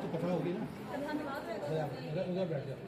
तो कथा होगी ना, उधर बैठ जाओ।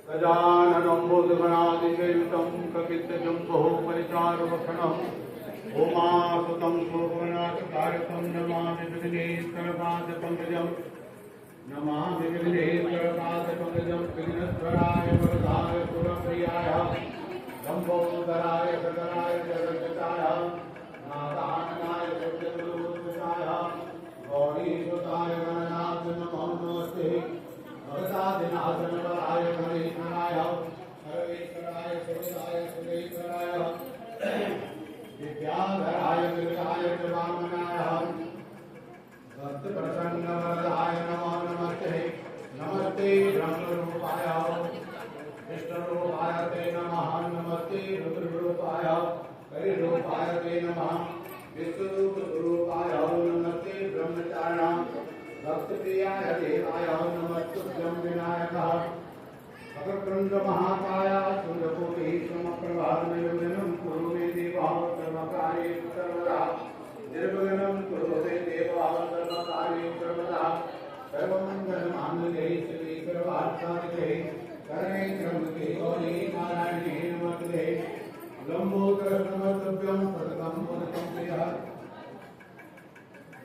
गजाननं भूतगणाधिसेवितं कपितजम्बोः परिचारवक्षणम् उमासुतं शोभनाथकारकं नमामि विघ्नेश्वरपादपङ्कजं नमामि विघ्नेश्वरपादपङ्कजं विघ्नेश्वराय वरदाय सुरप्रियाय लम्बोदराय सदराय जगज्जताय नारायणाय सत्यगुरुसाय गौरीसुताय गणनाथ नमो नमस्ते भगतादिनाथनवराय हरेश्वराय सर्वेश्वराय सुरेशाय सुरेश्वराय विद्याधराय विद्याय वामनाय भक्तप्रसन्नवरदाय नमो नमस्ते नमस्ते ब्रह्मरूपाय विष्णुरूपाय ते नमः नमस्ते रुद्ररूपाय हरिरूपाय ते नमः विष्णुरूपाय नमस्ते ब्रह्मचारिणां भक्तप्रियाय देवाय नमस्तुभ्यं विनायकः वक्रतुण्ड महाकाय सूर्यकोटि समप्रभा निर्विघ्नं कुरु मे देवा सर्वकार्येषु सर्वदा निर्विघ्नं कुरु मे देवा सर्वकार्येषु सर्वदा सर्वमङ्गलमाङ्गल्ये शिवे सर्वार्थसाधिके शरण्ये त्र्यम्बके गौरी नारायणे नमोस्तुते लम्बोदरनमस्तुभ्यं सततं वदतं प्रियः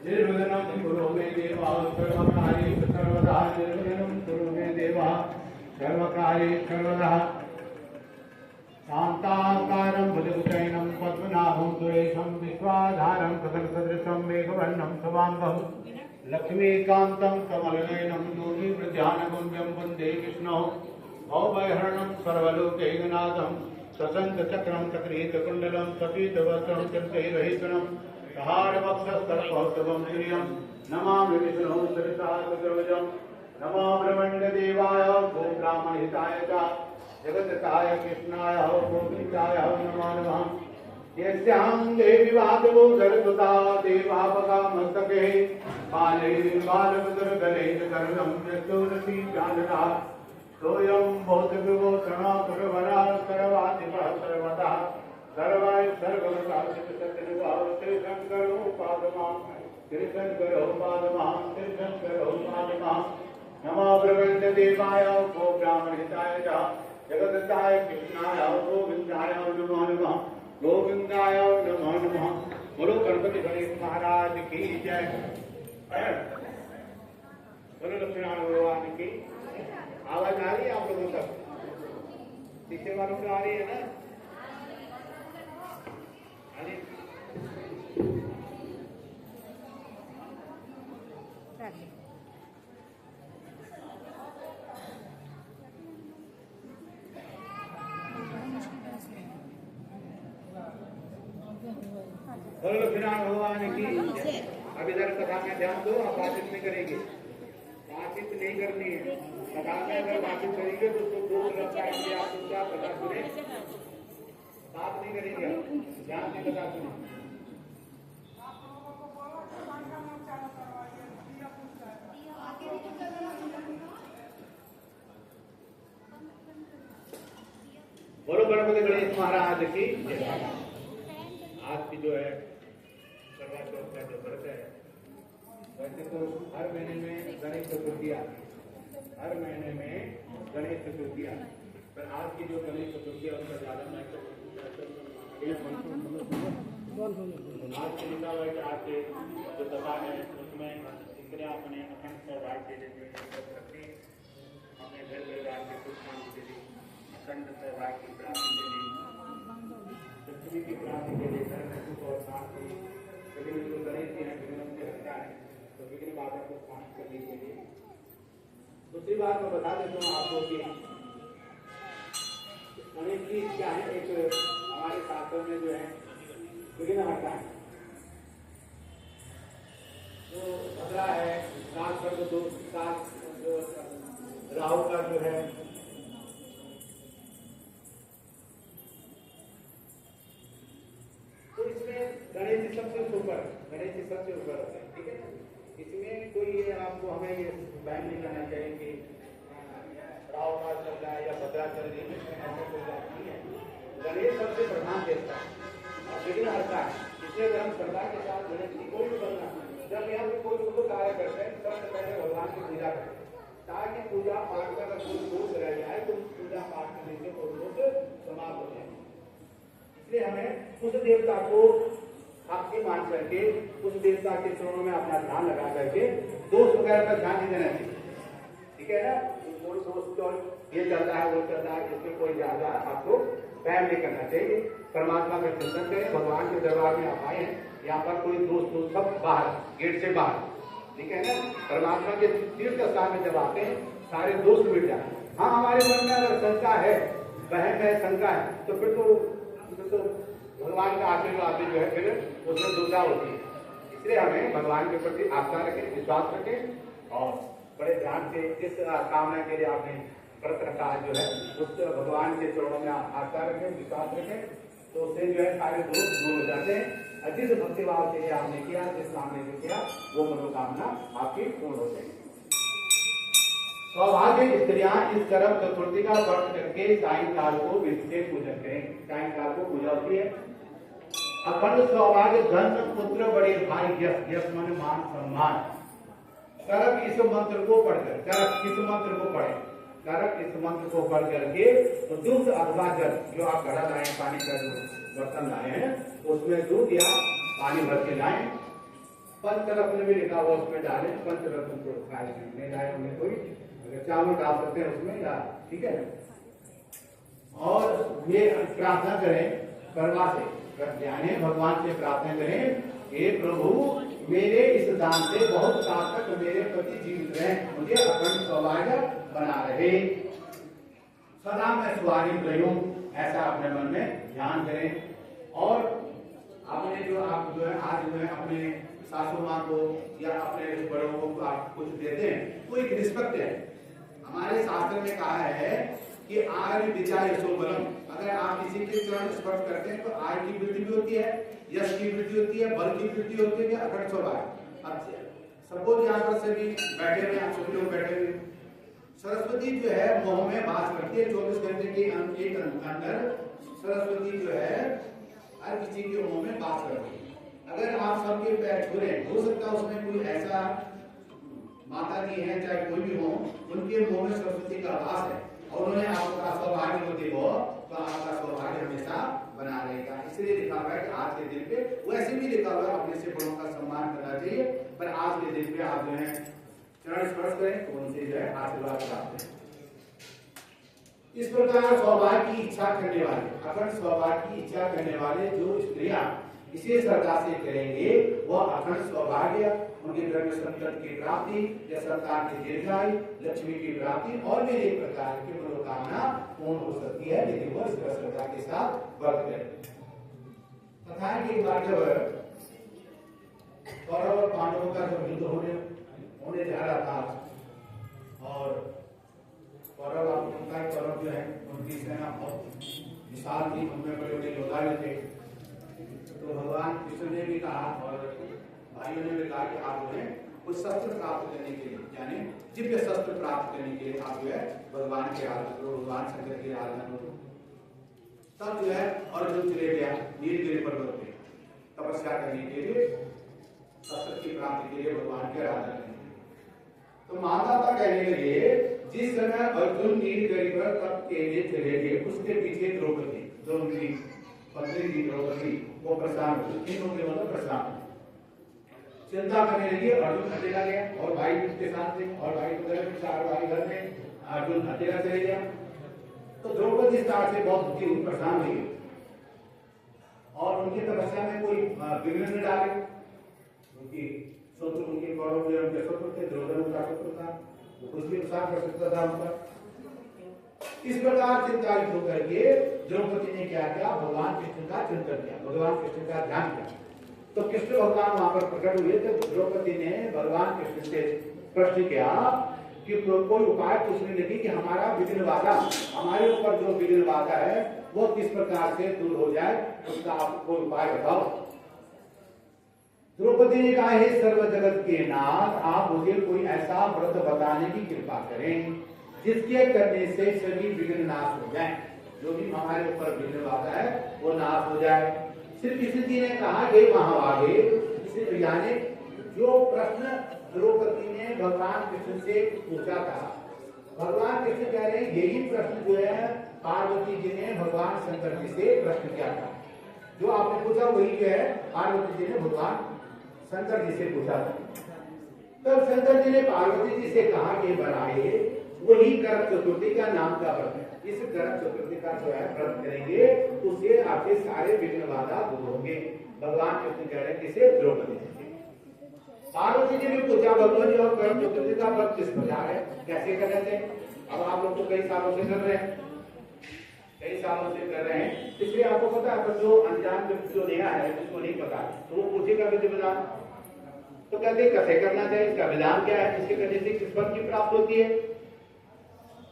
निर्विघ्नं कुरु मे देवा सर्वकार्येषु सर्वदा निर्विघ्नं कुरु मे देवा सर्वकार्येषु सर्वदा शान्ताकारं भुजगशयनं पद्मनाभं शशिवर्णं शुभांगं लक्ष्मीकान्तं कमलनयनं योगीवृद्धानगुण्यं वन्दे विष्णोः भवभयहरणं सर्वलोकैकनाथं सशङ्खचक्रं चक्रीतकुण्डलं सपीतवस्त्रं चिन्तैरहितनं सहारवक्षस्थलकौस्तुभं श्रियं नमामि विष्णुं सरिताकृतवजं नमो ब्रह्मण्यदेवाय गोब्राह्मणहिताय च जगत्ताय कृष्णाय गोविन्दाय नमो नमः यस्यां देवी वादवो सरस्वता देवापका मस्तके पाले बालवदरगले कर्णं यस्तोरसी जानता सोऽयं भौतिको प्रणवरा सर्वाधिपः सर्वदा सर्वाय सर्वगतासिद्धसत्यनुभाव श्रीशङ्करो पादमां श्रीशङ्करो पादमां श्रीशङ्करो पादमां नमो ब्रह्मण्यदेवाय गोब्राह्मणहिताय च जगदत्ताय कृष्णाय गोविन्दाय नमो नमः गोविंदाय नमो नमः। बोलो गणपति गणेश महाराज की जय। बोलो लक्ष्मीनारायण भगवान की। आवाज आ रही है आप लोगों तक? पीछे वालों को आ रही है ना? बोलो लक्ष्मीनारायण भगवान की। अब इधर कथा में ध्यान दो, आप बातचीत नहीं करेंगे, बातचीत नहीं करनी है। कथा में अगर बातचीत करेंगे तो उसको दो लग जाएंगे, आप उसका कथा सुने, बात नहीं करेंगे, ध्यान से कथा सुने। बोलो गणपति गणेश महाराज की। आज की जो है करवा चौथ का जो व्रत है, वैसे तो हर महीने में गणेश चतुर्थी आती है, हर महीने में गणेश चतुर्थी आती है, पर आज की जो गणेश चतुर्थी है उसका ज्यादा महत्व आज के लिखा हुआ है कि आज के जो कथा है उसमें स्त्रियां अपने अखंड सौभाग्य के लिए रखती, अपने घर परिवार के सुख शांति के लिए अखंड सौभाग्य की प्राप्ति के लिए, पृथ्वी की प्राप्ति के लिए घर में सुख और शांति, लेकिन जो गणेश जी हैं विघ्नों से हटता है, तो विघ्न बाधा को शांत करने के लिए। दूसरी बात मैं बता देता हूँ आपको कि गणेश जी क्या है, एक हमारे शास्त्रों में जो है विघ्न हटता है, जो भद्रा है, सात कर दो, सात राहु का जो है गणेश जी सबसे ऊपर, गणेश जी सबसे ऊपर होते हैं, ठीक है। इसमें कोई ये आपको हमें ये बैन नहीं करना चाहिए कि राव का चल रहा है या भद्रा चल रही है, ऐसा कोई बात नहीं है। गणेश सबसे प्रधान देवता है और विघ्न हरता है, इसलिए अगर हम श्रद्धा के साथ गणेश जी कोई भी बनना, जब यहाँ पे कोई शुभ कार्य करते हैं सबसे पहले भगवान की पूजा करें, ताकि पूजा पाठ का अगर कोई दोष रह जाए तो पूजा पाठ करने से कोई दोष समाप्त हो जाए। इसलिए हमें उस देवता को आपकी मान करके उस देवता के चरणों में अपना ध्यान लगा करके दोष वगैरह का ध्यान नहीं देना चाहिए, ठीक है ना। कोई दोस्त तो ये चल रहा है वो चल रहा है, इसमें कोई ज्यादा आपको वहम नहीं करना चाहिए। परमात्मा का चिंतन करें, भगवान के दरबार में आप आए हैं, यहाँ पर कोई दोस्त सब बाहर, गेट से बाहर, ठीक है ना। परमात्मा के तीर्थ स्थान में जब आते हैं सारे दोस्त मिट जाते हैं। हाँ, हमारे मन में अगर शंका है, बहन है, शंका है, तो फिर तो भगवान का आशीर्वाद जो है फिर उसमें दुविधा होती है। इसलिए हमें भगवान के प्रति आस्था रखें, विश्वास रखें और बड़े ध्यान से जिस कामना के लिए आपने व्रत रखा जो है उस भगवान के चरणों में आस्था रखें, विश्वास रखें, तो उससे जो है सारे दोष दूर हो जाते हैं। जिस भक्तिभाव के लिए आपने किया, जिस कामने से किया, वो मनोकामना आपकी पूर्ण हो जाएगी। सौभाग्य स्त्रियां इस करम चतुर्थी का व्रत करके सायंकाल को विष्णु पूजन करें। सायंकाल को पूजा होती है। अखंड सौभाग्य धन पुत्र बड़े भाई यश मन मान सम्मान। करक इस मंत्र को पढ़कर, करक इस मंत्र को पढ़े, करक इस मंत्र को पढ़ करके तो दूध अथवा जल जो आप घड़ा लाए, पानी का जो बर्तन लाए हैं उसमें दूध या पानी भर के लाए, पंचरत्न भी लिखा हुआ उसमें डालें, पंचरत्न को खाए नहीं लाए उन्हें कोई, अगर चावल डाल सकते हैं उसमें या, ठीक है। और ये प्रार्थना करें करवा से, यानी भगवान से प्रार्थना करें, हे प्रभु मेरे इस दान से बहुत काल तक मेरे पति जीवित रहे, मुझे अखंड सौभाग्य बना रहे, सदा मैं स्वर्णिम रहूं, ऐसा अपने मन में ध्यान करें। और आपने जो आप जो है आज जो है अपने सासू माँ को या अपने बड़ों को आप कुछ देते हैं तो एक रिस्पेक्ट है। हमारे शास्त्र में कहा है कि आय विचार यशो बलम, अगर आप किसी के चरण स्पर्श करते हैं तो आय की वृद्धि भी होती है, यश की वृद्धि होती है, बल की वृद्धि होती है, अखंड सौभाग्य। अब सपोज यहाँ पर सभी बैठे हुए, आप सभी लोग बैठे हुए, सरस्वती जो है मोह में वास करती है, 24 घंटे के अंदर सरस्वती जो है हर किसी के मुंह में वास करती है। अगर आप सबके पैर छुए, हो सकता है उसमें कोई ऐसा माता जी है चाहे कोई भी हो, उनके मुंह में सरस्वती का वास है और उन्होंने आपका सौभाग्य को देखो तो आपका सौभाग्य हमेशा बना रहेगा। इसलिए लिखा हुआ है कि आज के दिन पे, वैसे भी लिखा हुआ है अपने से बड़ों का सम्मान करना चाहिए, पर आज के दिन पे आप जो है चरण स्पर्श करें तो उनसे जो है आशीर्वाद प्राप्त है। इस प्रकार सौभाग्य की इच्छा करने वाले, अखंड सौभाग्य की इच्छा करने वाले जो स्त्रियां इसे श्रद्धा से करेंगे वह अखंड सौभाग्य, उनके घर में संतान की प्राप्ति या संतान की दीर्घायु, लक्ष्मी की प्राप्ति और भी एक प्रकार की मनोकामना पूर्ण हो सकती है यदि वह श्रद्धा के साथ व्रत करें। तथा एक बार जब कौरव और पांडवों का जब युद्ध होने जा रहा था और कौरव जो है उनकी सेना बहुत विशाल थी, उनमें बड़े बड़े योद्धा भी थे, तो भगवान कृष्ण ने भी कहा और भाइयों ने भी कहा कि आप जो है कुछ शस्त्र प्राप्त करने के लिए, यानी दिव्य शस्त्र प्राप्त करने के लिए आप जो है भगवान के आराधना करो, भगवान शंकर की आराधना करो। तब जो है अर्जुन चले गया नीलगिरी पर्वत पे तपस्या करने के लिए, शस्त्र की प्राप्ति के लिए भगवान की आराधना करने के लिए। तो माता कहने लगे जिस समय अर्जुन नीलगिरी पर तप के लिए चले गए उसके पीछे द्रौपदी पत्नी जी द्रौपदी वो प्रशांत, तीनों के मतलब प्रशांत चिंता करने लगी। अर्जुन अकेला गया और भाई उसके साथ थे और भाई उधर, चार भाई घर में, अर्जुन अकेला चले गया। तो द्रौपदी इस तरह से बहुत दुखी हुई, परेशान हुई और उनकी तपस्या में कोई विघ्न न डाले। उनकी शत्रु, उनके कौरव जो उनके शत्रु थे, दुर्योधन उनका शत्रु था, वो कुछ भी नुकसान कर सकता था उनका। इस प्रकार चिंतायुक्त होकर के द्रौपदी ने क्या किया, भगवान कृष्ण का चिंतन किया, भगवान कृष्ण का ध्यान किया। तो कृष्ण भगवान वहां पर प्रकट हुए थे। तो द्रौपदी ने भगवान कृष्ण से प्रश्न किया कि कोई उपाय पूछने लगी कि हमारा विघ्न बाधा, हमारे ऊपर जो विघ्न बाधा है वो किस प्रकार से दूर हो जाए, उसका आप कोई उपाय बताओ। द्रौपदी ने कहा हे सर्व जगत के नाथ, आप मुझे कोई ऐसा व्रत बताने की कृपा करें जिसके करने से सभी विघ्न नाश हो जाए, जो भी हमारे ऊपर विघ्न बाधा है वो नाश हो जाए। श्री कृष्ण जी ने कहा हे महाभागे, यानी जो प्रश्न द्रौपदी ने भगवान कृष्ण से पूछा था, भगवान कृष्ण कह रहे हैं यही प्रश्न जो है पार्वती जी ने भगवान शंकर जी से प्रश्न किया था। जो आपने पूछा वही जो है पार्वती जी ने भगवान शंकर जी से पूछा था। तब शंकर जी ने पार्वती जी से कहा कि बनाए वही करक चतुर्थी का नाम का व्रत है, इस करक चतुर्थी का जो है व्रत करेंगे तो उससे आपके सारे विघ्न बाधा दूर होंगे। भगवान कृष्ण कह रहे हैं किसे, द्रौपदी जी। पार्वती जी ने पूछा भगवान जी और करक चतुर्थी का व्रत किस प्रकार है, कैसे करने थे। अब आप लोग तो कई सालों से कर रहे हैं, कई सालों से कर रहे हैं, इसलिए आपको पता है। तो जो अनजान व्यक्ति जो नया है उसको नहीं पता तो वो पूछेगा विधि विधान, तो कहते कैसे करना चाहिए, इसका विधान क्या है, इसके करने से किस फल की प्राप्त होती है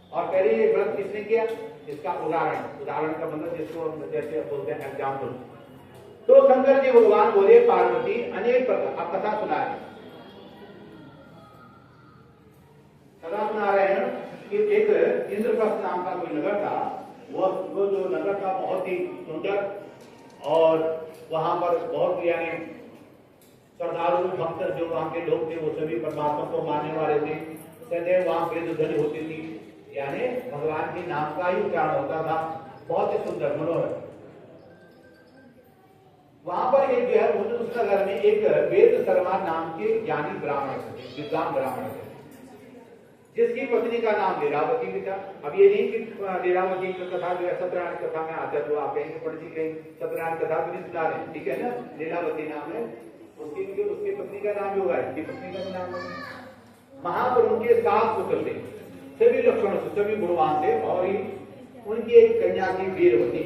और पहले ये व्रत किसने किया, इसका उदाहरण का मतलब जिसको जैसे बोलते हैं एग्जाम्पल। तो शंकर जी भगवान बोले पार्वती अनेक प्रकार, आप कथा सुना रहे हैं, कथा सुना रहे हैं कि एक इंद्रप्रस्थ नाम का कोई नगर था, वो जो नगर था बहुत ही सुंदर और वहां पर बहुत यानी श्रद्धालु भक्त जो वहां के लोग थे वो सभी परमात्मा को मानने वाले थे। सदैव वहां वेद ध्वनि होती थी, यानी भगवान के नाम का ही उच्चारण होता था, बहुत ही सुंदर मनोहर। वहां पर एक जो है उस नगर में एक वेद शर्मा नाम के ज्ञानी ब्राह्मण थे, विद्वान ब्राह्मण थे, जिसकी पत्नी का नाम लीलावती भी था। अब ये नहीं कि लीलावती की कथा जो है सत्यनारायण कथा में आता है तो आप कहेंगे पंडित जी कहीं सत्यनारायण कथा भी नहीं सुना रहे, ठीक है ना, लीलावती नाम है। उसकी पत्नी का नाम होगा, इसकी पत्नी का नाम होगा। वहां पर उनके 7 पुत्र थे, सभी लक्षणों से, सभी गुणवान थे, और ही उनकी एक कन्या थी वीरवती,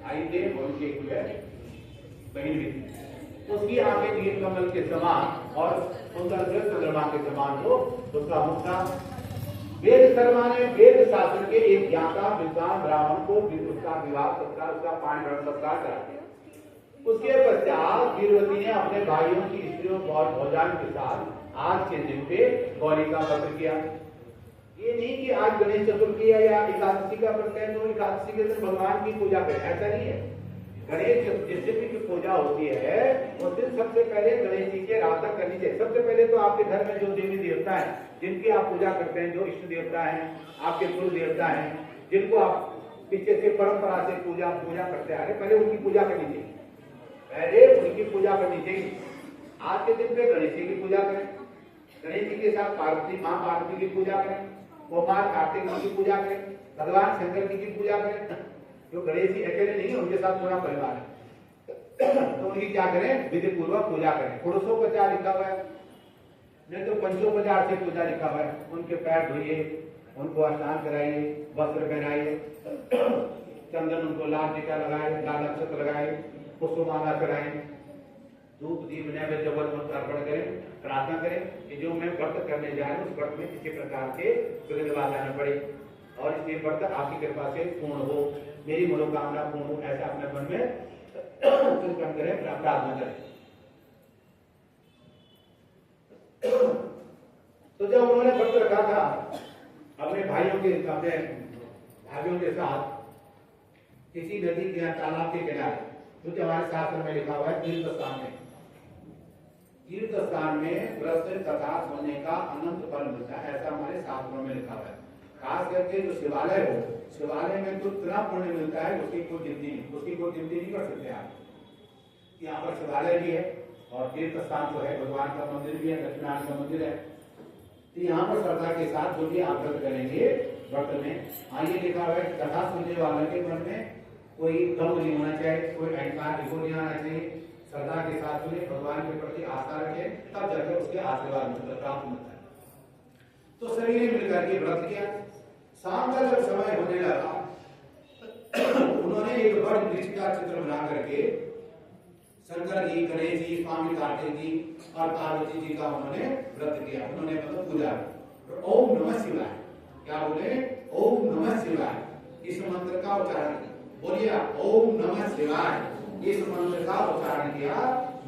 आई थे, और उनकी एक बहन भी थी। उसकी आंखें नील कमल के समान और सुंदर चंद्रमा के समान हो, उसका मुख था। वेद शर्मा ने वेद शास्त्र के एक ज्ञाता विद्वान ब्राह्मण को उसका विवाह सत्कार, उसका पाणी ग्रहण सत्कार करा दिया। उसके पश्चात वीरवती ने अपने भाइयों की स्त्रियों और भौजान के साथ आज के दिन पे गौरी का व्रत किया। ये नहीं कि आज गणेश चतुर्थी है या एकादशी का व्रत है तो एकादशी के दिन भगवान की पूजा करें, ऐसा नहीं है। गणेश जिस दिन की पूजा होती है उस दिन सबसे पहले गणेश जी की आराधना करनी चाहिए। सबसे पहले तो आपके घर में जो देवी देवता है जिनकी आप पूजा करते हैं, जो इष्ट देवता हैं, आपके कुल देवता हैं, जिनको आप पीछे से परंपरा से पूजा करते आ रहे, पहले उनकी पूजा करनी चाहिए, पहले उनकी पूजा करनी चाहिए। आज के दिन पे गणेश जी की पूजा करें, गणेश जी के साथ पार्वती माँ पार्वती की पूजा करें, कुमार कार्तिक जी की पूजा करें, भगवान शंकर जी की पूजा करें। जो गणेश जी अकेले नहीं है, उनके साथ पूरा परिवार है, तो उनकी क्या करें, विधि पूर्वक पूजा करें। षोडशोपचार लिखा हुआ है, नहीं तो पंचोपचार से पूजा लिखा हुआ है। उनके पैर धोइए, उनको स्नान कराइए, वस्त्र पहनाइए, चंदन उनको लाल टीका लगाए, लाल अक्षत लगाए, पुष्पमाला चढ़ाएं, धूप दीप नैवेद्य अर्पण करें, प्रार्थना करें कि जो मैं व्रत करने जा रहा हूँ उस व्रत में किसी प्रकार के विघ्न बाधा न पड़े और इसलिए व्रत आपकी कृपा से पूर्ण हो, मेरी मनोकामना पूर्ण हो, ऐसा अपने मन में चिंतन करें, प्रार्थना करें। तो जब उन्होंने व्रत रखा था अपने भाइयों के साथ किसी नदी के तालाब के किनारे, क्योंकि हमारे शास्त्र में लिखा हुआ है तीर्थ स्थान में व्रत तथा सोने का अनंत फल मिलता है, ऐसा हमारे शास्त्रों में लिखा हुआ है। खास करके जो शिवालय हो, शिवालय में तो इतना पुण्य मिलता है उसकी कोई गिनती नहीं कर सकते आप। यहाँ पर शिवालय भी है और तीर्थ स्थान जो है भगवान का मंदिर भी है, दक्षिणायन का मंदिर है। तो यहाँ पर श्रद्धा के साथ जो भी आप व्रत करेंगे व्रत में, आइए लिखा हुआ है कथा सुनने वालों के मन में कोई गम नहीं होना चाहिए, कोई अहंकार नहीं आना चाहिए, श्रद्धा के साथ सुने, भगवान के प्रति आस्था रखें, तब जाकर उसके आशीर्वाद प्राप्त होता है। तो सभी ने मिलकर के व्रत किया। शाम का जब समय होने लगा उन्होंने एक बड़ वृक्ष का चित्र बना करके शंकर जी, गणेश जी, स्वामी कार्तिक जी और पार्वती जी का उन्होंने व्रत किया, उन्होंने मतलब पूजा। ओम नमः शिवाय, क्या बोले, ओम नमः शिवाय, इस मंत्र का उच्चारण बोलिए, ओम नमः शिवाय, इस मंत्र का उच्चारण किया।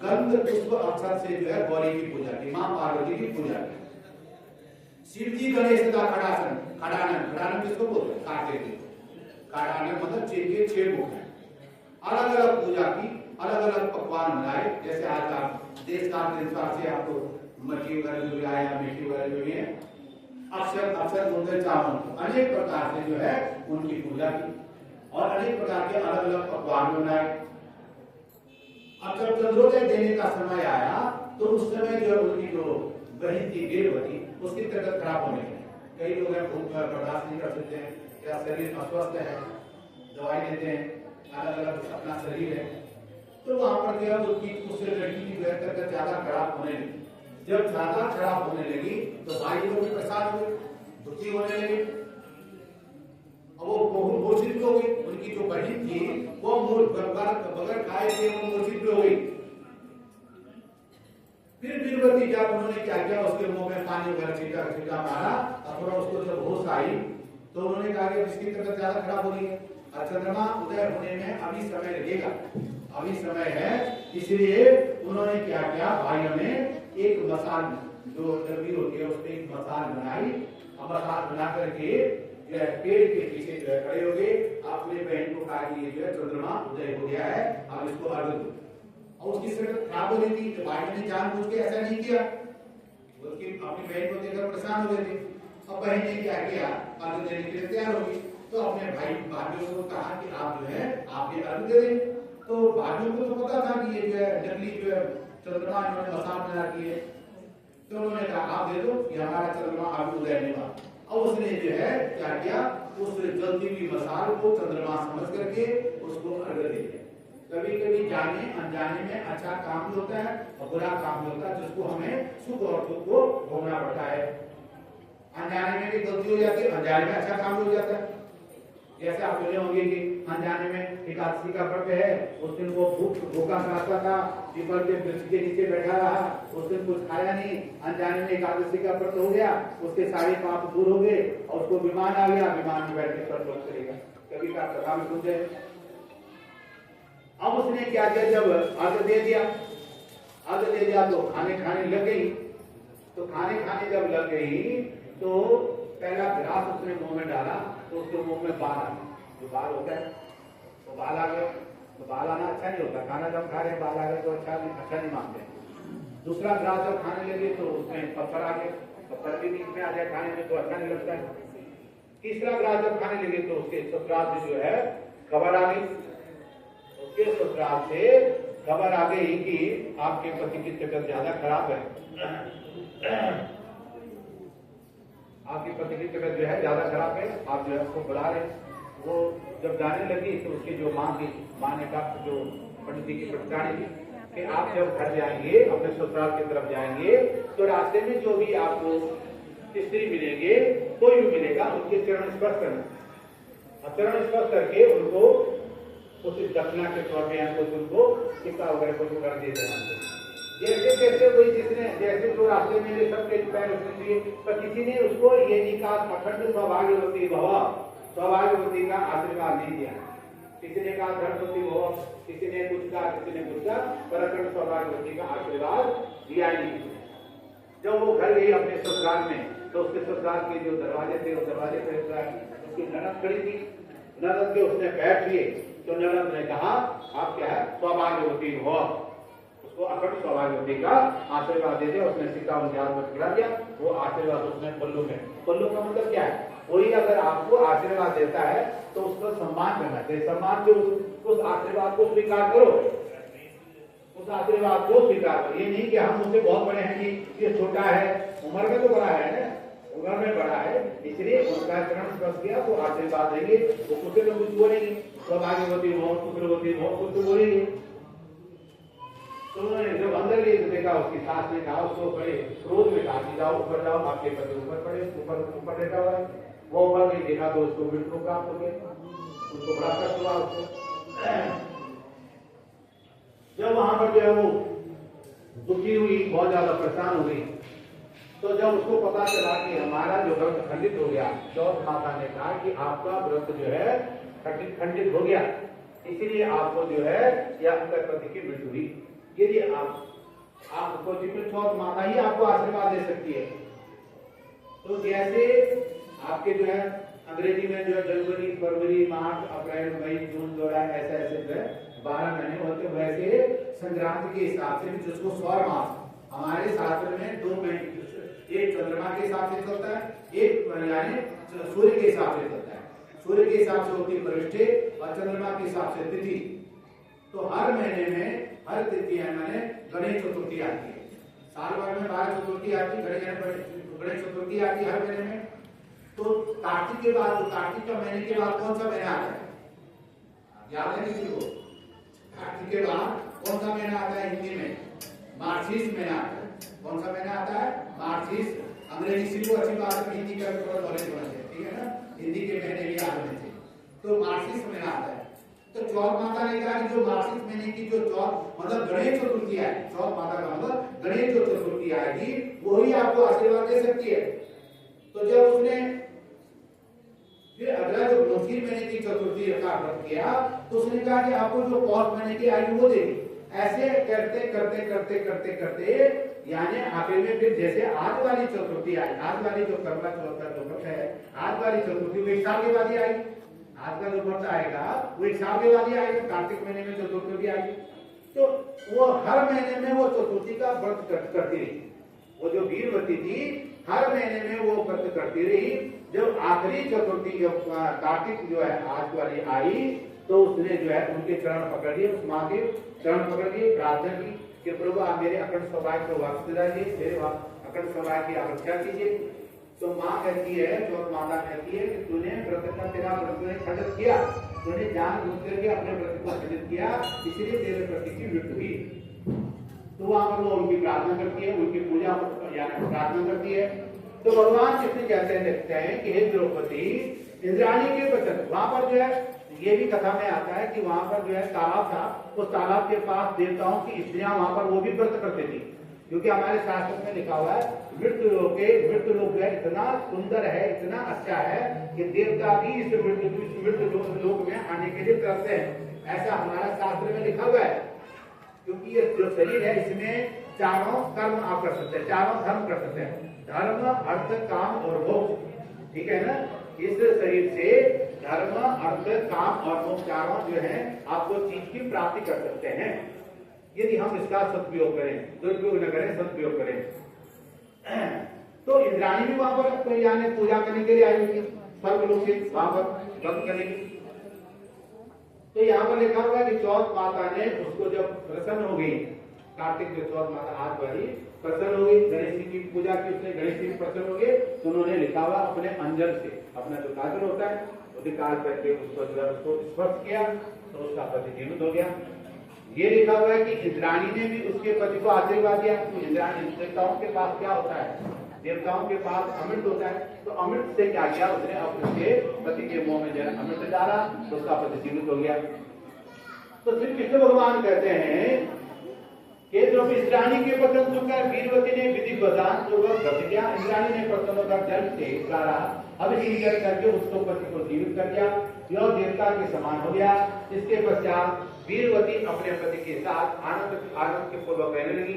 गंध पुष्प अक्षर से जो है गौरी की पूजा की, माँ पार्वती की पूजा की। शिव जी गणेश का खड़ानन किसको बोलते हैं, कार्तिक जी, खड़ानन मतलब के 6 मुख है। अलग अलग पूजा की, अलग अलग पकवान बनाए, जैसे आज आप देश काल के अनुसार से आपको मछली वगैरह जो भी आया, मीठी वगैरह जो भी है, अक्षर बोलते चावल, अनेक प्रकार से जो है उनकी पूजा की और अनेक प्रकार के अलग अलग पकवान बनाए। अब जब चंद्रोदय देने का समय आया तो उस समय जो उनकी जो बहन थी वीरवती, उसकी तबियत खराब होने लगी। कई लोग हैं भूख बर्दाश्त नहीं कर सकते हैं या शरीर अस्वस्थ है, दवाई लेते हैं, अलग अलग अपना शरीर है, तो वहां पर गया तो उससे लड़की की तबियत ज्यादा खराब होने लगी। जब ज्यादा खराब होने लगी तो भाई लोग भी परेशान हुए, दुखी होने लगे, वो मूर्छित हो गई। उनकी जो बहन थी वो बगैर खाए थे वो मूर्छित हो गई। फिर वीरवती जब उन्होंने क्या किया, उसके मुंह में पानी वगैरह छिड़का मारा और उसको जब होश आई तो उन्होंने कहा कि इसकी तबियत ज्यादा खराब हो रही है और चंद्रमा उदय होने में अभी समय लगेगा, अभी समय है। इसलिए उन्होंने क्या किया, भाइयों ने एक मसाल जो दरबी होती है उस पर एक मसाल बनाई और मसाल बना करके पेड़ के पीछे जो है खड़े हो गए। अपने बहन को कहा कि ये जो है चंद्रमा उदय हो गया है, अब इसको अर्घ दो। और उसकी तबियत खराब हो रही थी तो भाई ने जानबूझ के ऐसा नहीं किया, उसकी अपनी बहन को देखकर परेशान हो गए थे। अब बहन ने क्या किया, अर्घ देने के लिए तैयार हो गई। तो अपने भाइयों को कहा कि आप जो है आप ये अर्घ दे दें। तो भाइयों को तो पता था कि ये जो है नकली जो है चंद्रमा इन्होंने मसाल बना की है, तो उन्होंने कहा आप दे दो, ये हमारा चंद्रमा अभी उदय नहीं हुआ। और उसने जो है क्या किया, उस जलती हुई मसाल को चंद्रमा समझ करके उसको अर्घ दे दिया। कभी कभी कभी जाने अनजाने में अच्छा काम भी होता है और बुरा काम भी होता है, जिसको हमें सुख और दुख को भोगना पड़ता है। अनजाने में भी गलती हो जाती है, अनजाने में अच्छा काम हो जाता है। जैसे आप बोले होंगे कि अनजाने में एकादशी का व्रत है, उस दिन वो भूखा प्यासा था, पीपल के वृक्ष के नीचे बैठा रहा, उस दिन कुछ खाया नहीं, अनजाने में एकादशी का व्रत हो गया, उसके सारे पाप दूर हो गए और उसको विमान आ गया, विमान में बैठ के व्रत करेगा। कभी का कथा में सुनते। अब उसने क्या किया, जब आदत दे दिया तो खाने लग गई। तो खाने जब लग गई तो पहला ग्रास उसने मुंह में डाला तो उसके मुंह में बाल आ गया। जो बाल होता है तो बाल आ गए, तो बाल आना अच्छा नहीं होता। खाना जब खा रहे बाल आ गए तो अच्छा नहीं मानते। दूसरा ग्रास जब खाने लगे तो उसमें पत्थर आ गए, पत्थर भी बीच में आ जाए खाने में तो अच्छा नहीं लगता है। तीसरा ग्रास जब खाने लगे तो उसके ससुराल से जो है खबर आ गई, उसके ससुराल से खबर आ गई कि आपके पति की तबीयत ज्यादा खराब है, आपकी पति की तबीयत जो है ज्यादा खराब है, आप जो है उसको बुला रहे। वो जब जाने लगी तो उसकी जो माँ ने कहा, जो पंडित जी की प्रतिकारी थी कि आप जब घर जाएंगे, अपने ससुराल की तरफ जाएंगे तो रास्ते में जो भी आपको स्त्री मिलेंगे, कोई भी मिलेगा, उनके चरण स्पर्श करना, चरण स्पर्श करके उनको कुछ दक्षिणा के तौर पे कुछ उनको टिक्का वगैरह कुछ कर दे देना। जैसे कोई जैसे जो रास्ते में सबके पैर दिए, पर किसी ने उसको ये नहीं कहा अखंड सौभाग्यवती भव, सौभाग्यवती का आशीर्वाद नहीं दिया। किसी ने कहा धर्मवती भव, किसी ने कुछ कहा, पर अखंड सौभाग्यवती का आशीर्वाद दिया ही नहीं। जब वो घर गई अपने ससुराल में तो उसके ससुराल के जो दरवाजे थे, उस दरवाजे पे उसकी ननद खड़ी थी। ननद के उसने पैर दिए तो ननद ने कहा आप क्या है सौभाग्यवती हो, उसको अखंड सौभाग्यवती का आशीर्वाद दे दिया। उसने सिक्का उनके हाथ में पकड़ा दिया, वो आशीर्वाद उसने पल्लू का मतलब क्या है, कोई अगर आपको आशीर्वाद देता है तो उसका सम्मान करना चाहिए, सम्मान से उस आशीर्वाद को स्वीकार करो, उस आशीर्वाद को स्वीकार करो। ये नहीं कि हम उससे बहुत बड़े हैं कि ये छोटा है, उम्र में तो बड़ा है, उम्र में बड़ा है, इसलिए उनका चरण स्पर्श किया तो आशीर्वाद देंगे, वो कुछ तो कुछ बोलेंगे, सौभाग्यवती हो, पुत्रवती हो, कुछ बोलेंगे। तो उन्होंने जब अंदर गई तो देखा उसकी सास ने कहा उसको बड़े क्रोध में कहा जाओ ऊपर जाओ, आपके पति ऊपर पड़े, ऊपर लेटा हुआ है। वो ऊपर नहीं देखा तो उसको मृत्यु प्राप्त हो गया, उसको बड़ा कष्ट हुआ उसको। जब वहां पर जो है वो दुखी हुई, बहुत ज्यादा परेशान हो गई, तो जब उसको पता चला कि हमारा जो व्रत खंडित हो गया, चौथ माता ने कहा कि आपका व्रत जो है खंडित हो गया, इसीलिए आपको जो है या आपके पति की मृत्यु हुई। यदि आपको चौथ माता ही आपको आशीर्वाद दे सकती है। तो जैसे आपके जो है अंग्रेजी में जो है जनवरी, फरवरी, मार्च, अप्रैल, मई, जून, जुलाई ऐसे जो है 12 महीने होते, वैसे संक्रांति के हिसाब से जिसको सौर मास, हमारे शास्त्र में 2 महीने, एक चंद्रमा के हिसाब से चलता है, एक यानी सूर्य के हिसाब से चलता है। सूर्य के हिसाब से होती है प्रतिष्ठे और चंद्रमा के हिसाब से तिथि। तो हर महीने में हर तिथि मैंने गणेश चतुर्थी आती है, साल भर में 12 चतुर्थी आती है, गणेश चतुर्थी आती है हर महीने में। तो कार्तिक के बाद, कार्तिक का महीने के बाद कौन सा महीना आता है, याद है किसी को? कार्तिक के बाद कौन सा महीना आता है हिंदी में? मार्गशीर्ष महीना आता है। कौन सा महीना आता है? मार्गशीर्ष। अंग्रेजी सीखो, अच्छी बात है, हिंदी का थोड़ा नॉलेज होना चाहिए, ठीक है ना, हिंदी के महीने भी याद होने चाहिए। तो मार्गशीर्ष महीना आता है। तो चौथ माता ने कहा कि जो मार्गशीर्ष महीने की जो चौथ मतलब गणेश चतुर्थी है, चौथ माता का मतलब गणेश जो चतुर्थी आएगी वही आपको आशीर्वाद दे सकती है। तो जब उसने फिर अगला जो रोहिणी महीने की चतुर्थी का व्रत किया तो उसने कहा कि आपको जो पौष महीने की आयु वो देगी। ऐसे करते करते करते करते करते यानी आखिर में फिर जैसे आज वाली चतुर्थी आई, आज वाली जो करवा चौथ का जो व्रत है, आज वाली चतुर्थी वो 1 साल के बाद ही आई। आज का जो व्रत आएगा वो 1 साल के बाद ही आएगा, कार्तिक महीने में चतुर्थी भी आएगी। तो वो हर महीने में वो चतुर्थी का व्रत करती रही। वो जो वीरवती थी हर महीने में वो व्रत करती रही। जब आखिरी चतुर्थी जब कार्तिक जो है आज वाली आई तो उसने जो है उनके चरण पकड़ लिए, उस माँ के चरण पकड़ लिए, प्रार्थना की कि प्रभु आप मेरे अखंड सौभाग्य को वापस दिलाइए, मेरे अखंड सौभाग्य की आप रक्षा कीजिए। तो माँ कहती है, चौथ माता कहती है कि तूने व्रत का तेरा व्रत खंडित किया, तूने जानबूझ करके अपने पति को खंडित किया, इसलिए तेरे पति की मृत्यु हुई। तो वहां पर वो उनकी प्रार्थना करती है, उनकी पूजा यानी प्रार्थना करती है। तो भगवान कृष्ण कहते हैं कि हे द्रौपदी, इंद्राणी के वचन, वहां पर जो है ये भी कथा में आता है कि वहां पर जो है तालाब था, उस तालाब के पास देवताओं की स्त्रियां वहां पर वो भी व्रत करती थी, क्योंकि हमारे शास्त्र में लिखा हुआ है मृत्यु लोक जो है इतना सुंदर है, इतना अच्छा है कि देवता भी इस मृत्यु लोक में आने के लिए तरसते हैं, ऐसा हमारा शास्त्र में लिखा हुआ है। क्योंकि ये जो शरीर है इसमें चारों कर्म आप कर सकते हैं, चारों धर्म कर सकते हैं, धर्म अर्थ काम और मोक्ष, ठीक है ना। इस शरीर से धर्म अर्थ काम और मोक्ष चारों जो है आपको चीज की प्राप्ति कर सकते हैं, यदि हम इसका सदुपयोग करें, दुरुपयोग न करें, सदुपयोग करें। तो इंद्राणी भी वहां पर यानी पूजा करने के लिए आई हुई, स्वर्गलोक से वहां पर व्रत करेगी। तो यहाँ पर लिखा हुआ है कि चौथ माता ने उसको जब प्रसन्न हो गई, कार्तिक जो चौथ माता आज वाली प्रसन्न हो गई, गणेश जी की पूजा की, उसने गणेश जी प्रसन्न हो गए, तो उन्होंने लिखा हुआ अपने अंजल से अपना जो काजल होता है वो निकाल करके उसको स्पर्श किया, तो उसका पति जीवित हो गया। ये लिखा हुआ है कि इंद्राणी ने भी उसके पति को आशीर्वाद दिया। तो इंद्राणी, देवताओं के पास क्या होता है, देवताओं के पास अमृत होता है, तो अमृत से क्या किया उसने, अपने पति के मुंह में जो है अमृत डाला, तो उसका पति जीवित हो गया। तो श्री कृष्ण भगवान कहते हैं कि जब इंद्राणी के वचन सुनकर वीरवती ने विधि विधान पूर्वक व्रत किया, इंद्राणी ने प्रसन्न होकर जल से गारा अभिषेक करके उसको पति को जीवित कर दिया, यह देवता के समान हो गया। इसके पश्चात वीरवती अपने पति के साथ आनंद के पूर्वक रहने लगी।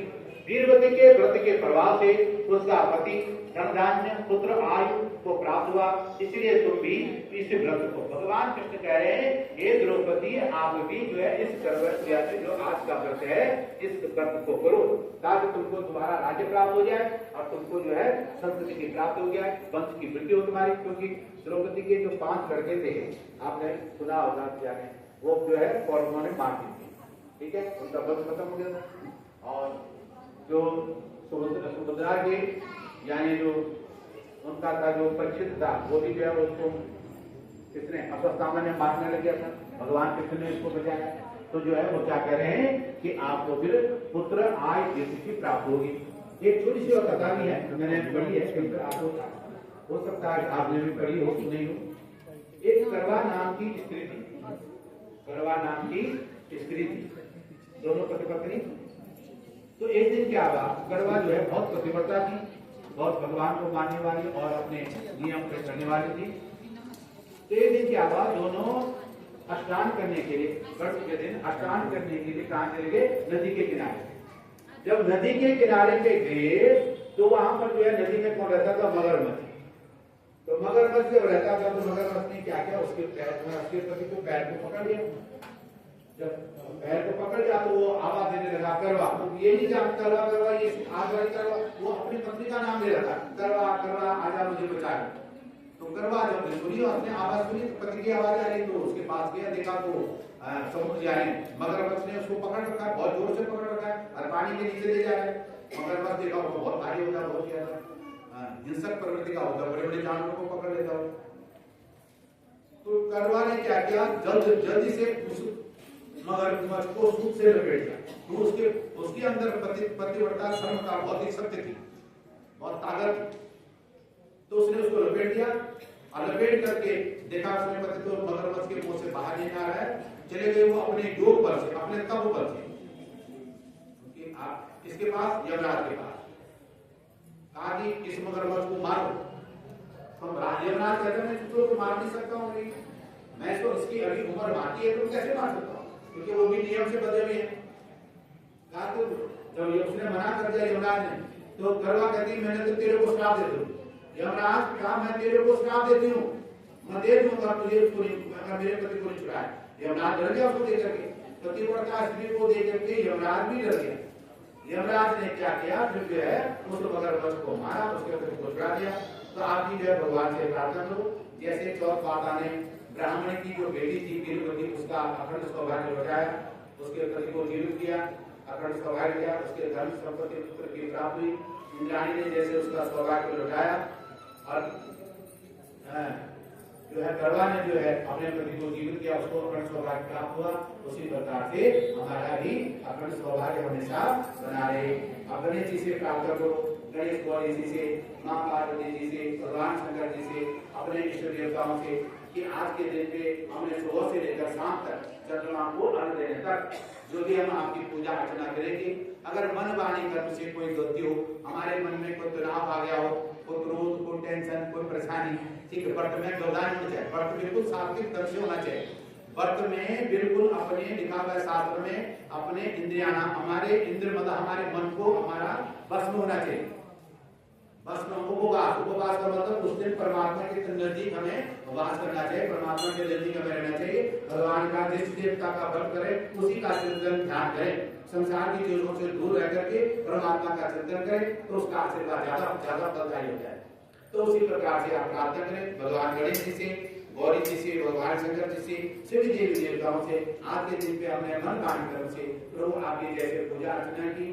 वीरवती के व्रत के प्रभाव से उसका पति धन धान्य पुत्र आयु को प्राप्त हुआ, इसलिए तुम भी इस व्रत को, भगवान कृष्ण कह रहे हैं हे द्रौपदी, आप भी जो है इस सर्वस्या से जो आज का व्रत है इस व्रत को करो, ताकि तुमको तुम्हारा राज्य प्राप्त हो जाए और तुमको जो है संस्कृति की प्राप्त हो जाए, वंश की वृद्धि हो तुम्हारी। क्योंकि द्रौपदी के जो 5 लड़के थे, आपने सुना होगा क्या है, वो जो है कौरवों ने मार दी थी, ठीक है, उनका वंश खत्म हो गया। और जो सुभद्रा के यानी जो उनका था जो परीक्षित था, वो भी जो है उसको किसने अश्वत्थामा ने मारने लग गया था, भगवान कृष्ण ने इसको बचाया। तो जो है वो क्या कह रहे हैं कि आपको फिर पुत्र आय दीर्घ की प्राप्त होगी। एक छोटी सी और कथा भी है, मैंने पढ़ी है, आपको हो सकता है आपने भी पढ़ी हो, नहीं हो। एक करवा नाम की स्त्री थी, करवा नाम की स्त्री थी, दोनों पति पत्नी। तो एक दिन क्या हुआ, करवा जो है बहुत पतिव्रता थी, बहुत भगवान को मानने वाली और अपने नियम पे करने वाली थी। तो एक दिन क्या हुआ, दोनों स्नान करने के लिए, व्रत के दिन स्नान करने के लिए कहां चले गए, नदी के किनारे। जब नदी के किनारे पे गए तो वहां पर जो है नदी में कौन रहता था, मगरमच्छ। तो मगरमच्छ जब रहता था तो मगरमच्छ ने क्या किया, उसके पति को पैर को पकड़ लिया। जब पैर को पकड़ लिया तो वो आवाज देने लगा करवा, तो ये नहीं जानता करवा करवा, ये आज वाली करवा, वो अपनी पत्नी का नाम ले रहा था, करवा करवा आजा मुझे बचा। तो करवा जब सुनी और अपने आवाज सुनी, पति की आवाज आ रही, तो उसके पास गया, देखा तो समुद्र जा रहे, मगरमच्छ ने उसको पकड़ रखा है, बहुत जोर से पकड़ रखा है और पानी के नीचे ले जा रहा है। मगरमच्छ देखा वो बहुत भारी होता है, बहुत ज्यादा हिंसक प्रवृत्ति का होता है, बड़े बड़े जानवरों को पकड़ लेता है। तो करवा ने क्या किया, जल्दी से उस मगरमच्छ को सूप से लपेट दिया। तो उसके अंदर पतिव्रता धर्म का बहुत ही सत्य थी, बहुत ताकत। तो उसने उसको लपेट दिया और लपेट करके देखा उसने पति को मगरमच्छ के मुंह से बाहर नहीं आ रहा है, चले गए वो अपने डोक पर से, अपने तब पर से इसके पास, यमराज के पास, कहा कि इस मगरमच्छ को मारो। तो यमराज कहते हैं मैं तो मार नहीं सकता हूँ, मैं इसको, इसकी अभी उम्र बाकी है तो कैसे मार सकता हूँ, क्योंकि वो भी नियम से बदले हुए हैं। कहा तो जब ये उसने मना कर दिया यमराज ने, तो करवा कहती मैंने तो तेरे को श्राप दे दूं। यमराज कहा मैं तेरे को श्राप देती हूँ, मैं दे दूंगा तुझे उसको नहीं, मेरे पति को नहीं छुड़ाया। यमराज डर गया उसको देख करके, पतिव्रता स्त्री को देख करके यमराज भी डर गया। यमराज ने क्या किया, फिर जो है उस मगरमच्छ को मारा, उसके पति को छुड़ा दिया। तो आप भी जो है भगवान से प्रार्थना करो, जैसे चौथ माता ने ब्राह्मण की जो बेटी थी वीरवती, उसका अखंड सौभाग्य बचाया, उसके पति को जीवित किया, अखंड सौभाग्य दिया, उसके धन संपत्ति पुत्र की प्राप्त हुई। इंद्राणी ने जैसे उसका सौभाग्य लौटाया और जो है करवा ने जो है अपने पति को जीवित किया, उसको अखंड सौभाग्य प्राप्त हुआ। उसी प्रकार से हमारा भी अखंड सौभाग्य हमेशा बना रहे। अब गणेश जी से प्रार्थना करो, गणेश गौरी जी से, माँ पार्वती जी से, भगवान शंकर जी से, अपने इष्ट देवताओं से कि आज के दिन पे हमने सुबह से लेकर शाम तक चंद्रमा को अर्घ देने तक जो भी हम आपकी पूजा अर्चना करेंगे, अगर मन वाणी कर्म से कोई गलती हो, हमारे मन में कोई तनाव आ गया हो, कोई क्रोध, कोई टेंशन, कोई परेशानी, ठीक है, व्रत में व्यवधान होना चाहिए। व्रत बिल्कुल सात्विक ढंग से होना चाहिए। व्रत में बिल्कुल अपने लिखा हुआ शास्त्र में अपने इंद्रियां, हमारे इंद्र मतलब हमारे मन को हमारा बस में होना चाहिए। बस में उपवास, उपवास का मतलब उस दिन परमात्मा के नजदीक हमें वास करना चाहिए, परमात्मा के नजदीक हमें रहना चाहिए, भगवान का जिस देवता का व्रत करें उसी का चिंतन ध्यान करें, संसार की चीजों से दूर रह करके परमात्मा का चिंतन करें तो उसका आशीर्वाद ज्यादा फलदायी हो जाए। तो उसी प्रकार से आप प्रार्थना करें भगवान गणेश जी से, गौरी जी से, भगवान शंकर जी से, सभी देवी देवताओं से। आज के दिन पे हमने मन वाणी कर्म से प्रभु आपकी जैसे पूजा अर्चना की,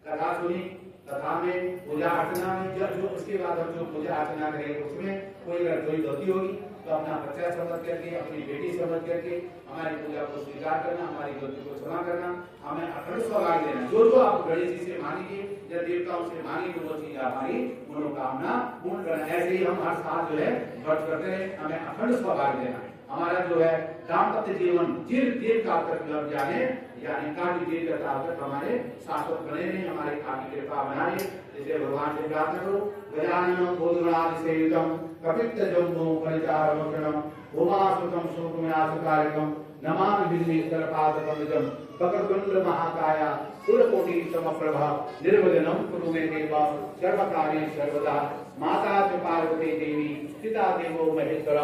कथा सुनी, कथा में पूजा अर्चना में जब जो उसके बाद हम जो पूजा अर्चना करेंगे उसमें कोई गलती होगी तो अपना बच्चा समझ करके, अपनी बेटी समझ करके हमारी पूजा को स्वीकार करना, हमारी गलती को क्षमा करना, हमें अखंड सौभाग्य देना। जो जो आप गणेश जी से मांगेंगे या देवताओं से मांगेंगे वो चीज हमारी मनोकामना पूर्ण करना। ऐसे ही हम हर साल जो है व्रत करते रहे, हमें अखंड सौभाग्य देना। हमारा जो है दाम्पत्य जीवन दीर्घ काल तक लग जाने, यानी काफी देर तक हमारे शाश्वत बने रहे, हमारी काफी कृपा बनाए। जैसे भगवान से प्रार्थना करो, गजाननं भूतगणाधिसेवितं कपित्थजम्बो परिचारभक्षणं उमासुतं शोकविनाशकारिकं नमामि विघ्नेश्वरपादपद्मजं वक्रतुण्ड महाकाय सूर्यकोटि समप्रभा निर्विघ्नं कुरु मे देव सर्वकार्येषु सर्वदा। माता च पार्वती देवी पिता देवो महेश्वर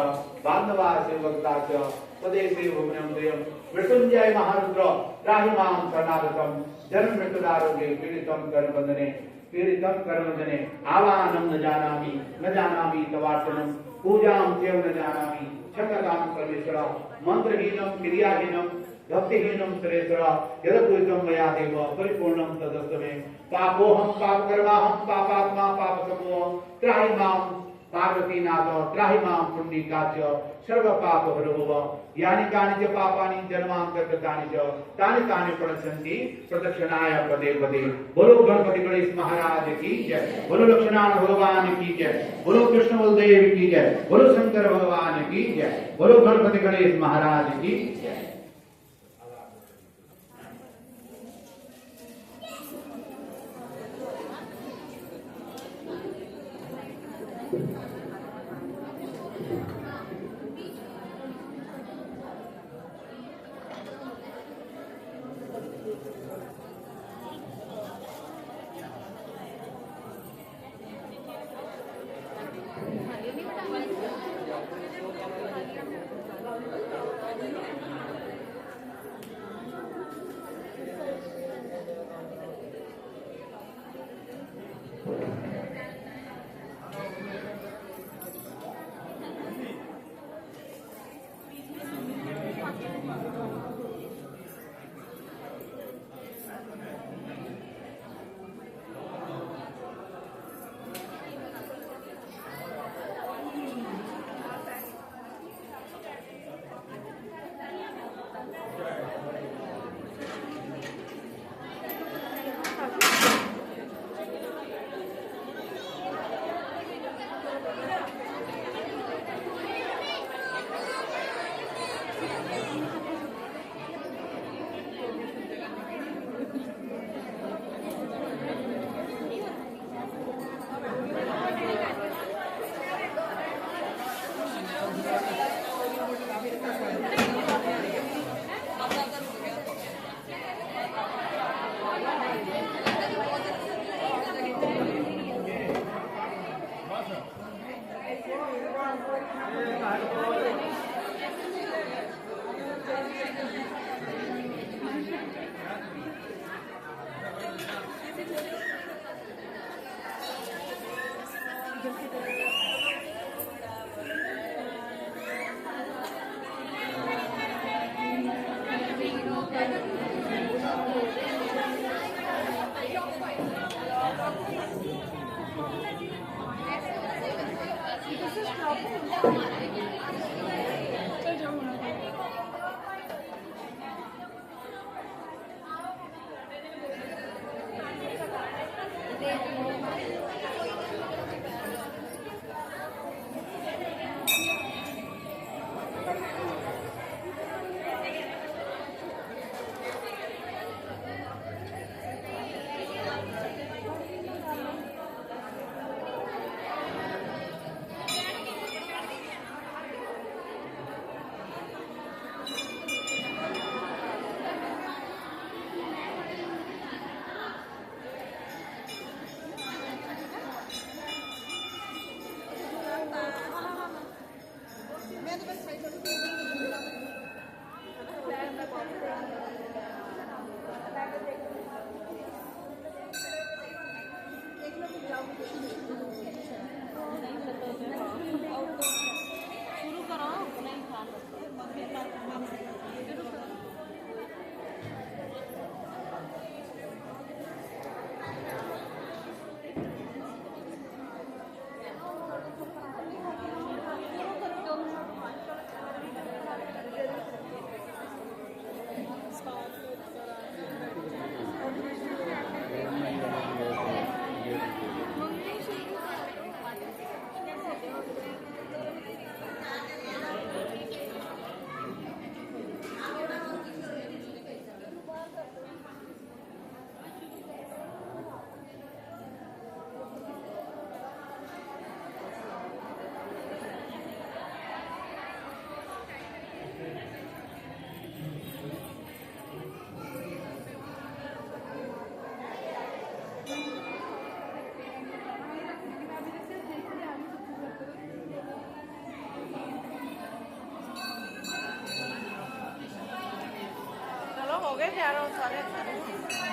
बांधवा सेवकता च तदेव भुवनं मृत्युंजय महारुद्र त्राहि मां शरणागतं जन्म मृत्युदारोग्ये पीड़ितं कर्मजने आवाहनं न जानामि तवार्चनं पूजां चैव न जानामि क्षम्यतां परमेश्वर। मंत्रहीनं क्रियाहीनं भक्तिहीनं सुरेश्वर यदकृतं मया देव परिपूर्णं तदस्तु मे। पापोऽहं पापकर्माहं पापात्मा पापसमूहः त्राहि मां पार्वतीनाथ त्राहि मां पुण्यकाच सर्वपापहरो भव। यानि कानि च पापानि जन्मान्तरकृतानि च तानि तानि प्रणश्यन्ति प्रदक्षिणाय पदे पदे। बोलो गणपति गणेश महाराज की जय, बोलो लक्ष्मण भगवान की जय, बोलो कृष्ण बलदेव की जय, बोलो शंकर भगवान की जय, बोलो गणपति गणेश महाराज की जय। This is how बहुत सारे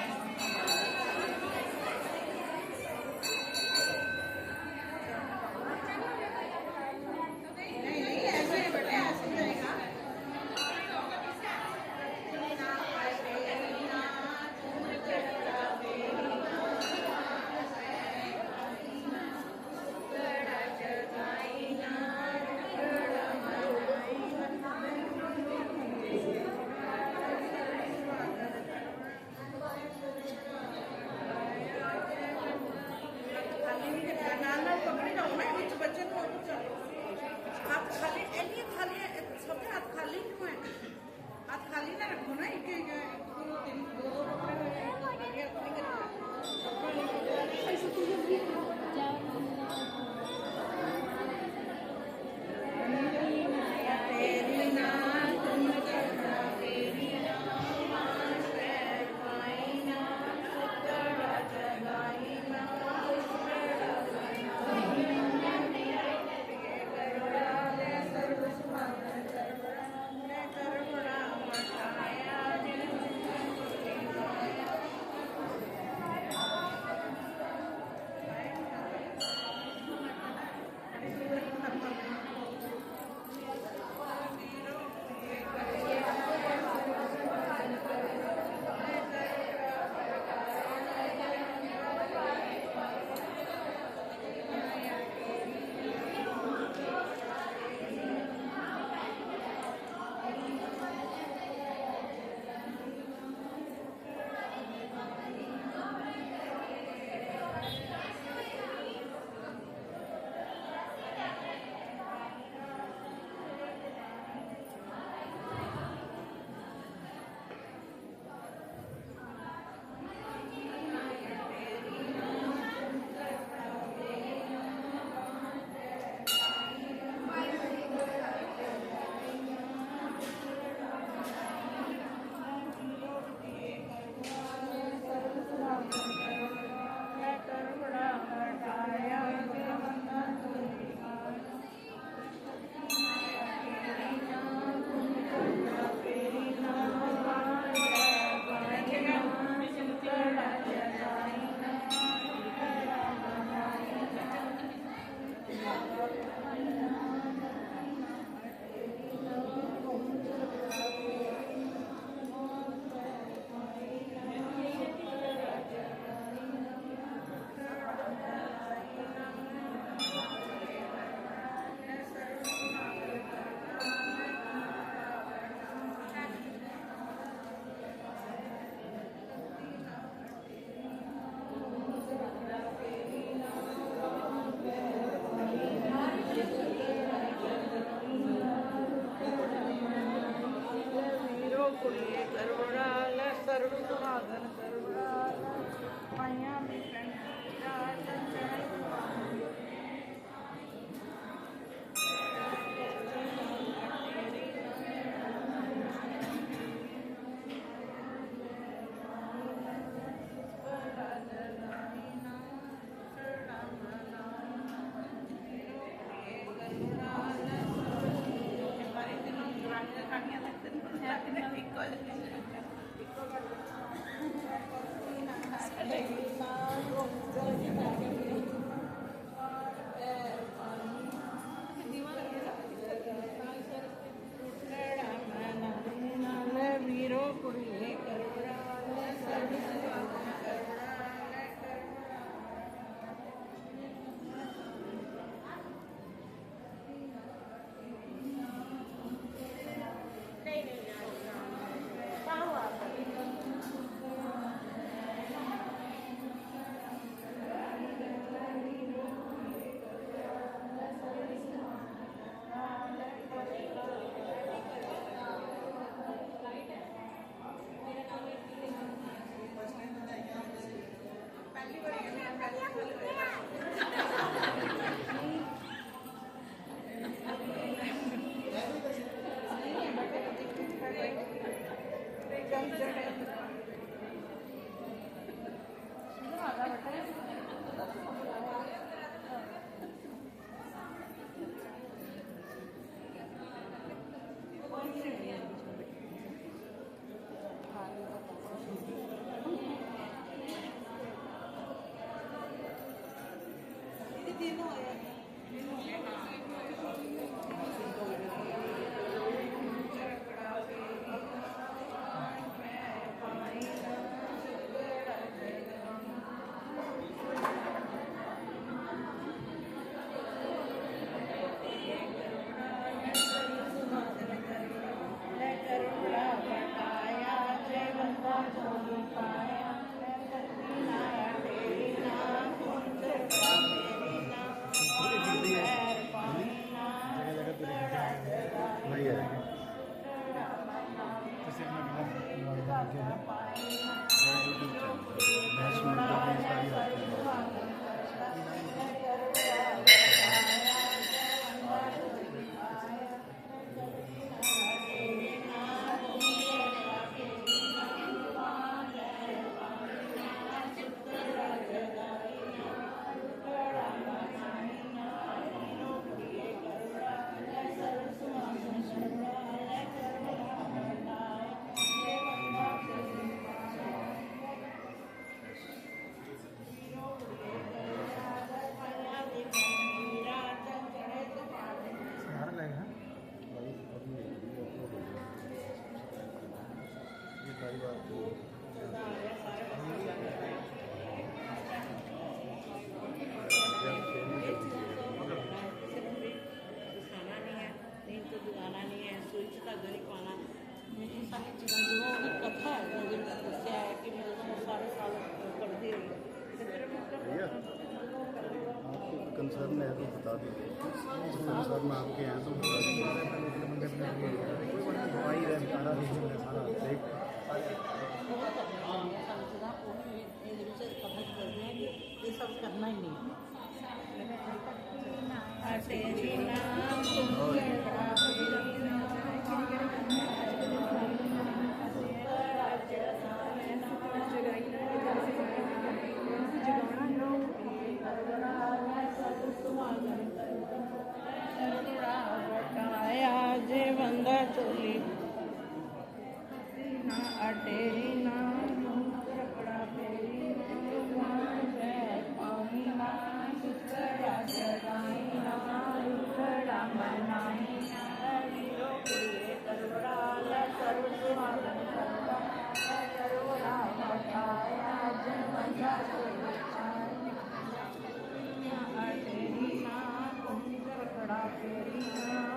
कंसर्न है तो बता दीजिए। कंसर्न आपके यहाँ तो बता दीजिए। दवाई है सारा सारा ये सब करना ही नहीं जे बंदा चोली ना अटेरी ना कपड़ा फेरी ना पानी ना सुतरा जगाई ना रुखड़ा मनाई ना वीरो कुड़िए करवराल सर्व सुहागन करवा करवरा बटाया जे बंदा चोली ना अटेरी ना कपड़ा फेरी ना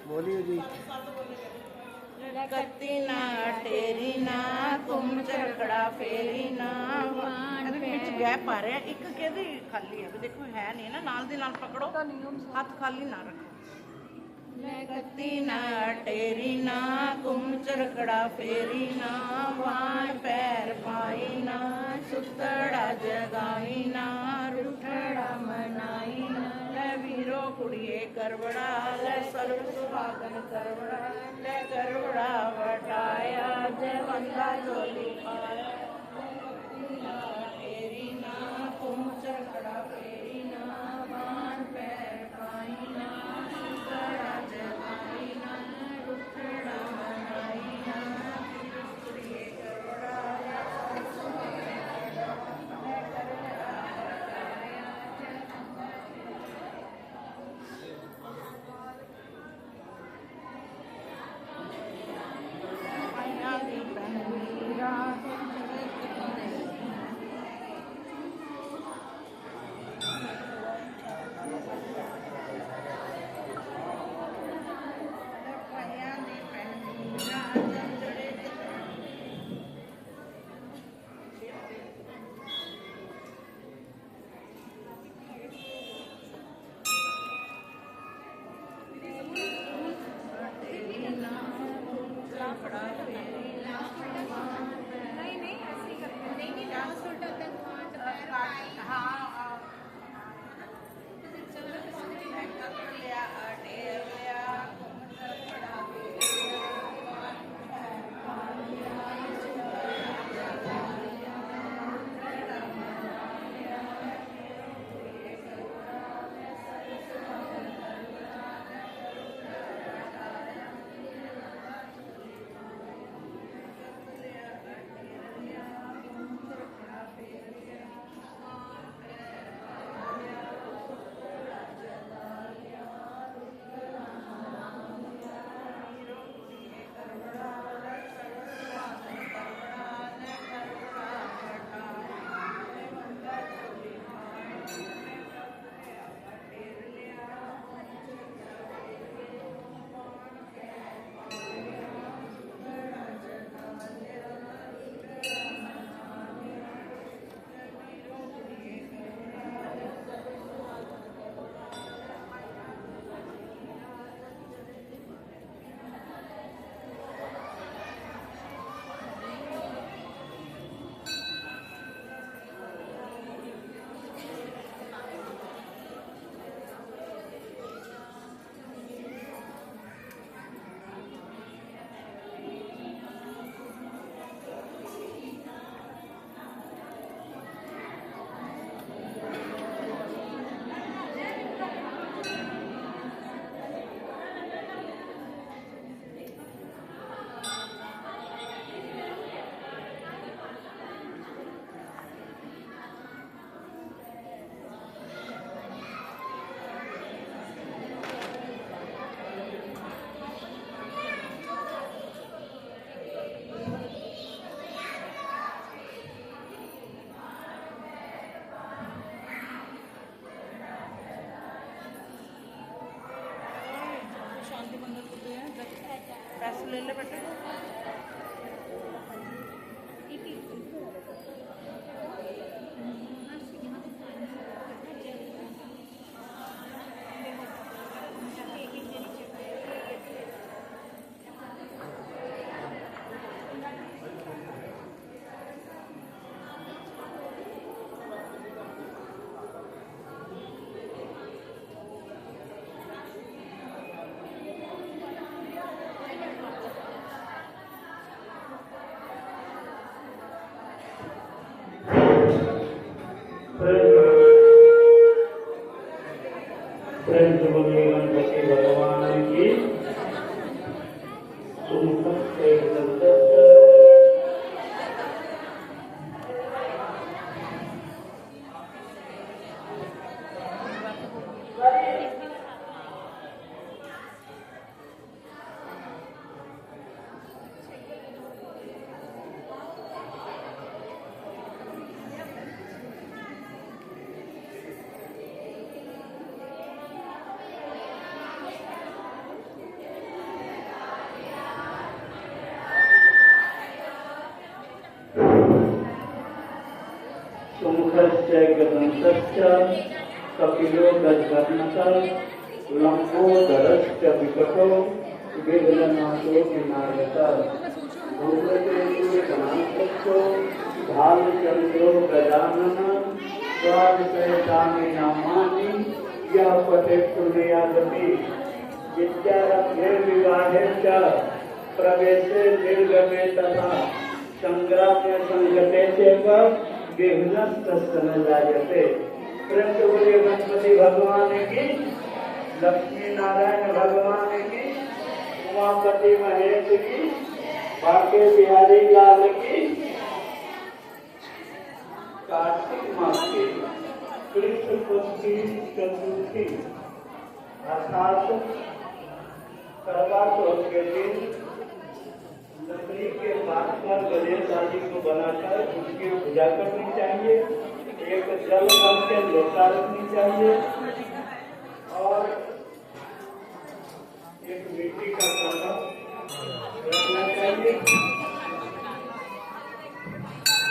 बोलिए जी। कत्ती ना टेरी ना तुम झगड़ा फेरी ना ਵਿੱਚ ਗੈਪ ਆ ਰਿਹਾ ਇੱਕ ਕਿਹਦੀ ਖਾਲੀ ਹੈ ਦੇਖੋ ਹੈ ਨਹੀਂ ਨਾ ਨਾਲ ਦੀ ਨਾਲ ਪਕੜੋ ਹੱਥ ਖਾਲੀ ਨਾ ਰੱਖੋ कत्ती ना टेरी ना तुम झगड़ा फेरी ना वाण पैर पाई ना सुतड़ा जगाई ना रुठड़ा मनाई ना वीरो कुड़िए करवड़ा ले सर्व सुहागन करवड़ा ले करवड़ा वटाया जय बंदा चोली पाया टेरी ना तुम झगड़ा फेरी ना वाण पैर पाई ना सुतड़ा जगाई ना रुठड़ा मनाई ना वीरो कुड़िए करवड़ा ले सर्व सुहागन ले करवड़ा वटाया जय आया दी बंदीरा पैसे ले ले बेटे। गणपति भगवान की कपिलो गजकर्णकः लंबोदरश्च विकटो विघ्ननाशो विनायकः भूतकेतुर्गणान्तस्थो भालचन्द्रो गजाननः द्वादशैतानि नामानि यः पठेत् पुण्ययादपि विद्यारम्भे विवाहे च प्रवेशे निर्गमे तथा संग्रामे संगते चैव विघ्नस्तस्य न जायते। कृष्ण बोलिए गणपति भगवान की, लक्ष्मी नारायण भगवान की, उमापति महेश की, बाके बिहारी लाल की। कार्तिक मास की कृष्ण पक्ष की चतुर्थी अर्थात करवा चौथ के दिन लकड़ी के पात पर गणेश आदि को बनाकर उसकी पूजा करनी चाहिए। एक जल भर के लोटा रखनी चाहिए और एक मिट्टी का कलश रखना चाहिए।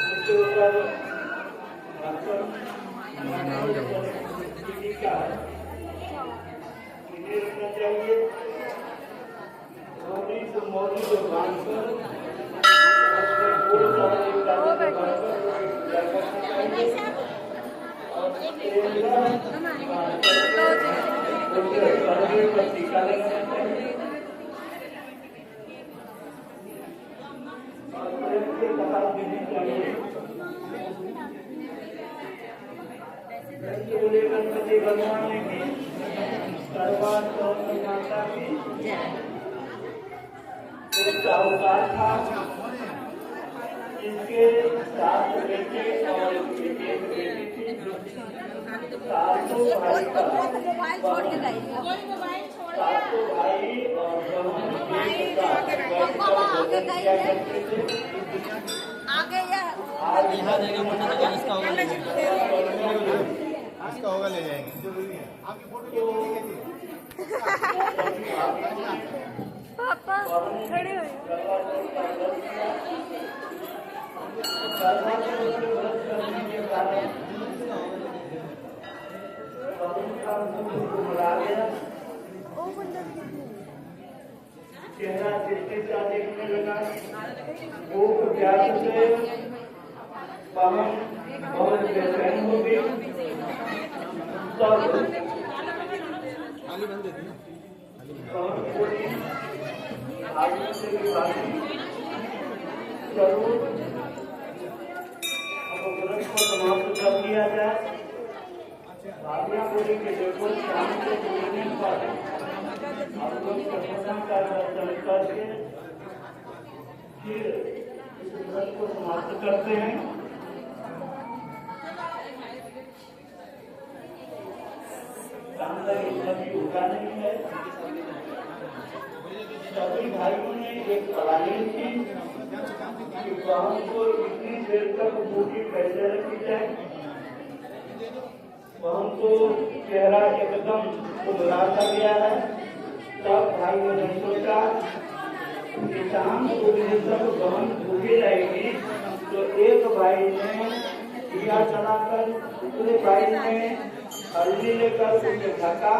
उसके ऊपर रखना चाहिए। मोदी को बांधकर गणपति भगवान की सर्वात माता की साहूकार था, जिसके 7 बेटे और एक बेटी थी। सातों भाई और इसका होगा ले जाएंगे। आपकी फोटो पापा खड़े हो चेहरा चिंता देखने लगा। भूख प्यास से पवन बहुत बेचैन हो गई। जरूर अब व्रत को समाप्त कर दिया जाए। भावना बोली के देखो शाम को बोलने पर हम लोग प्रसन्न का दर्शन करके फिर इस व्रत को समाप्त करते हैं। शाम तक सभी होगा नहीं है। सभी भाइयों ने एक प्लानिंग की कि बहन को इतनी देर तक भूखी कैसे रखी जाए। बहन को चेहरा एकदम उभरा सा गया है। तब भाई ने सोचा कि शाम को ये सब बहन भूखी रहेगी, तो एक भाई ने दिया जलाकर दूसरे भाई ने हल्दी लेकर उसे ढका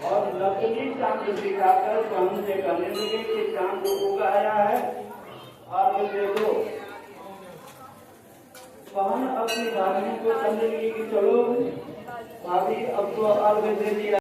और नकली चांद दिखाकर बहन से कहने लगे कि चांद उगाया है। और ये देखो, बहन अपनी भाभी को समझ लगी कि चलो भाभी अब तो अर्घ दे दिया।